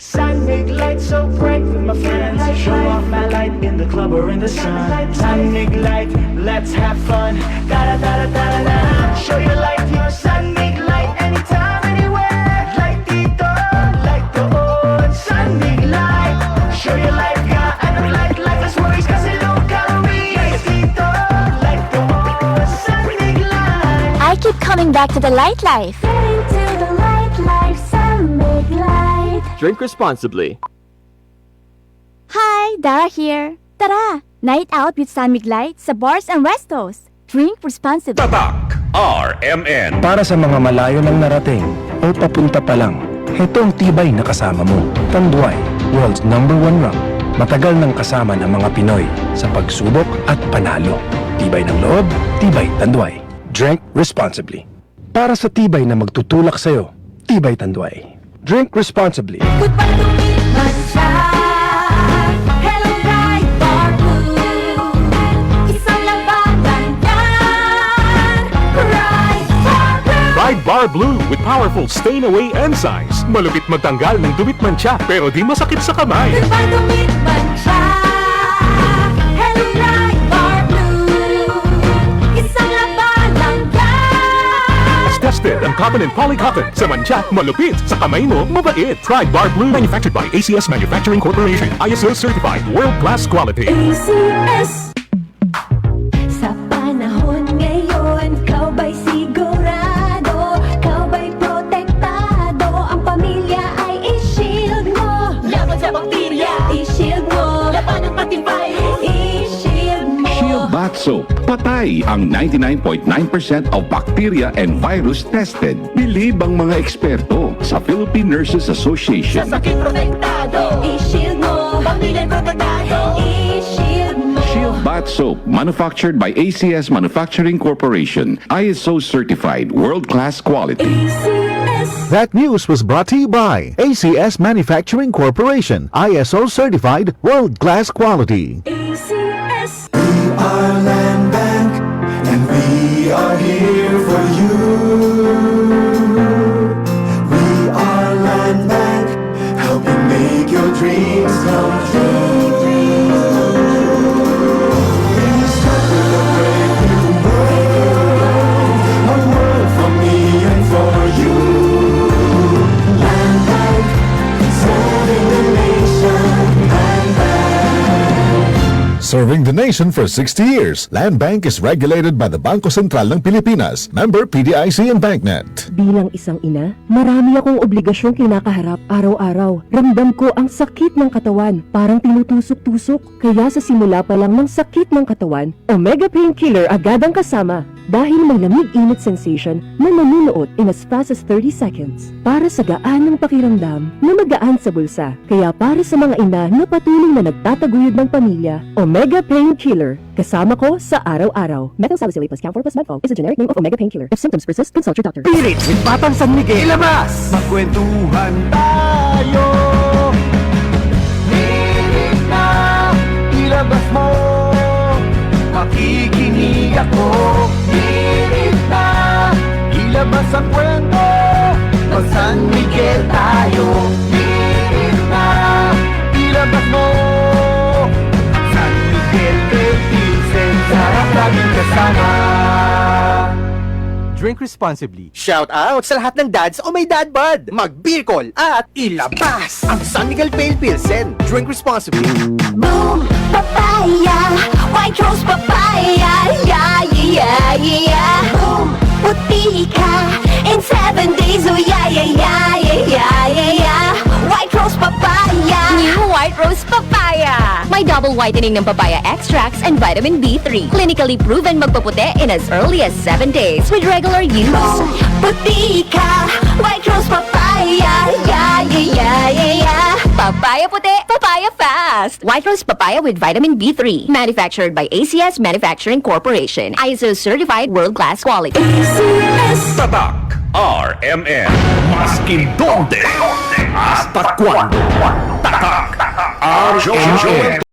Sonic light so bright with my friends. Show off my light in the club or in the sun. Sonic light, let's have fun. Da da da da da da. Show your light, your Sonic light anytime, anywhere. Light dito, light doon. Sonic light, show your light, yeah. Anong light, lightless worries kasi low calorie. Light dito, light doon. Sonic light. I keep coming back to the light life. Getting to the light life, Sonic light. Drink responsibly. Hi, Dara here. Tara, night out with Sunmig Light sa bars and restos. Drink responsibly. Tatak RMN. Para sa mga malayo ng narating o papunta pa lang, ito ang tibay na kasama mo. Tanduay, world's #1 rum. Matagal nang kasama ng mga Pinoy sa pagsubok at panalo. Tibay ng loob, tibay Tanduay. Drink responsibly. Para sa tibay na magtutulak sa'yo, tibay Tanduay. Drink responsibly. Goodbye to me, Mancha. Hello, Bright Bar Blue. Isang labanan yan. Bright Bar Blue. Pride Bar Blue with powerful stain-away enzymes. Malupit magtanggal ng dumit mancha pero di masakit sa kamay. Goodbye to me, Mancha. Hello, Bright Bar Blue. Isang labanan yan. As tested ang cotton and polycotton. Sa mancha, malupit. Sa kamay mo, mabait. Pride Bar Blue manufactured by ACS Manufacturing Corporation. ISO certified world-class quality. ACS. Sa panahon ngayon, kau ba'y sigurado? Kau ba'y protektado? Ang pamilya ay i-shield mo. Laban sa bakterya, i-shield mo. Laban ng patimpay, i-shield mo. Shield Bath Soap. Patay ang 99.9% of bacteria and virus tested. Bilib ang mga eksperto sa Philippine Nurses Sa Association. sakit protektado, i-shield mo. Pamilya protektado, i-shield mo. Shield Bath Soap, manufactured by ACS Manufacturing Corporation. ISO certified world-class quality. ACS. That news was brought to you by ACS Manufacturing Corporation, ISO certified world-class quality. ACS. Our land bank, and we are here for you. We are land bank, helping make your dreams come true. We start with a brave new world, a world for me and for you. Land bank, serving the nation. Land bank. Serving the nation for 60 years, Land Bank is regulated by the Bangko Sentral ng Pilipinas, member PDIC and BancNet. Bilang isang ina, marami akong obligasyong kinakaharap araw-araw. Ramdam ko ang sakit ng katawan, parang tinutusok-tusok. Kaya sa simula pa lang ng sakit ng katawan, Omega Painkiller agad ang kasama. Dahil may lamig-init sensation na nanunuot in as fast as 30 seconds. Para sa gaan ng pakiramdam na magaan sa bulsa. Kaya para sa mga ina na patuloy na nagtataguyod ng pamilya, Omega Painkiller. Kasama ko sa araw-araw. Methamphetamine plus Camphor plus Medfol is a generic name of Omega Painkiller. If symptoms persist, consult your doctor. Spirit with Batang San Miguel. Ilabas! Magkwentuhan tayo. Hirit na, ilabas mo. Makikinig ako. Hirit na, ilabas ang kwento. Mag San Miguel tayo. Hirit na, ilabas mo. San Miguel de Pilsen, sarap laging kasama. Drink responsibly. Shout out sa lahat ng dads o may dad bod. Mag-beer call at ilabas ang San Miguel Pale Pilsen. Drink responsibly. Boom, papaya, white rose papaya, yeah, yeah, yeah. Boom, puti ka in 7 days, oh yeah, yeah, yeah, yeah, yeah, yeah. White rose papaya. New White Rose Papaya. May double whitening ng papaya extracts and vitamin B3. Clinically proven magpaputi in as early as 7 days with regular use. Boom, puti ka, white rose papaya, yeah, yeah, yeah, yeah, yeah. Papaya puti, papaya fast. White Rose Papaya with vitamin B3. Manufactured by ACS Manufacturing Corporation. ISO certified world-class quality. ACS. Tatak RMN. Maskin donde hasta cuando. Tatak RMN.